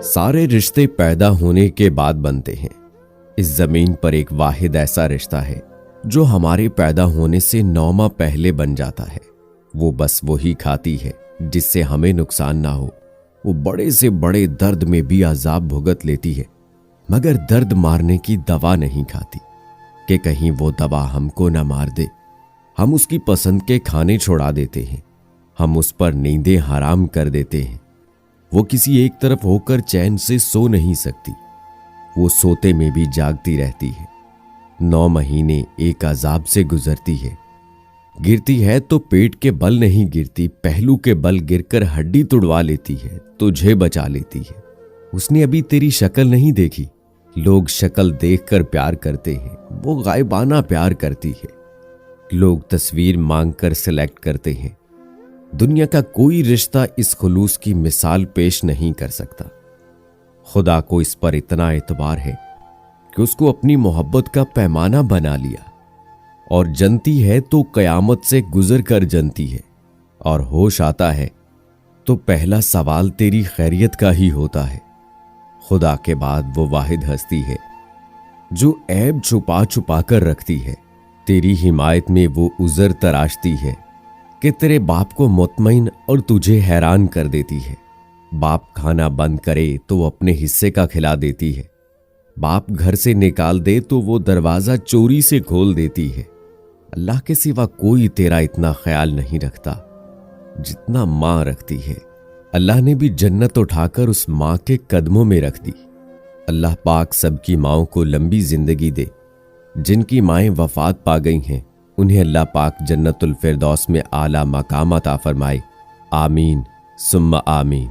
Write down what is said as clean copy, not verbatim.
सारे रिश्ते पैदा होने के बाद बनते हैं। इस जमीन पर एक वाहिद ऐसा रिश्ता है जो हमारे पैदा होने से 9 माह पहले बन जाता है। वो बस वही खाती है जिससे हमें नुकसान ना हो। वो बड़े से बड़े दर्द में भी अजाब भुगत लेती है, मगर दर्द मारने की दवा नहीं खाती कि कहीं वो दवा हमको न मार दे। हम उसकी पसंद के खाने छुड़ा देते हैं, हम उस पर नींदें हराम कर देते हैं। वो किसी एक तरफ होकर चैन से सो नहीं सकती, वो सोते में भी जागती रहती है। 9 महीने एक अजाब से गुजरती है। गिरती है तो पेट के बल नहीं गिरती, पहलू के बल गिरकर हड्डी तुड़वा लेती है, तुझे बचा लेती है। उसने अभी तेरी शक्ल नहीं देखी। लोग शक्ल देखकर प्यार करते हैं, वो गायबाना प्यार करती है। लोग तस्वीर मांगकर सिलेक्ट करते हैं। दुनिया का कोई रिश्ता इस खुलूस की मिसाल पेश नहीं कर सकता। खुदा को इस पर इतना एतबार है कि उसको अपनी मोहब्बत का पैमाना बना लिया, और जनती है तो कयामत से गुजर कर जनती है, और होश आता है तो पहला सवाल तेरी खैरियत का ही होता है। खुदा के बाद वो वाहिद हस्ती है जो ऐब छुपा छुपा कर रखती है। तेरी हिमायत में वो उज़र तराशती है कि तेरे बाप को मुतमईन और तुझे हैरान कर देती है। बाप खाना बंद करे तो अपने हिस्से का खिला देती है। बाप घर से निकाल दे तो वो दरवाजा चोरी से खोल देती है। अल्लाह के सिवा कोई तेरा इतना ख्याल नहीं रखता जितना माँ रखती है। अल्लाह ने भी जन्नत उठाकर उस माँ के कदमों में रख दी। अल्लाह पाक सबकी माओं को लंबी जिंदगी दे। जिनकी माएं वफात पा गई हैं उन्हें अल्लाह पाक जन्नतुल फिरदौस में आला मकाम अता फरमाए। आमीन सुम्मा आमीन।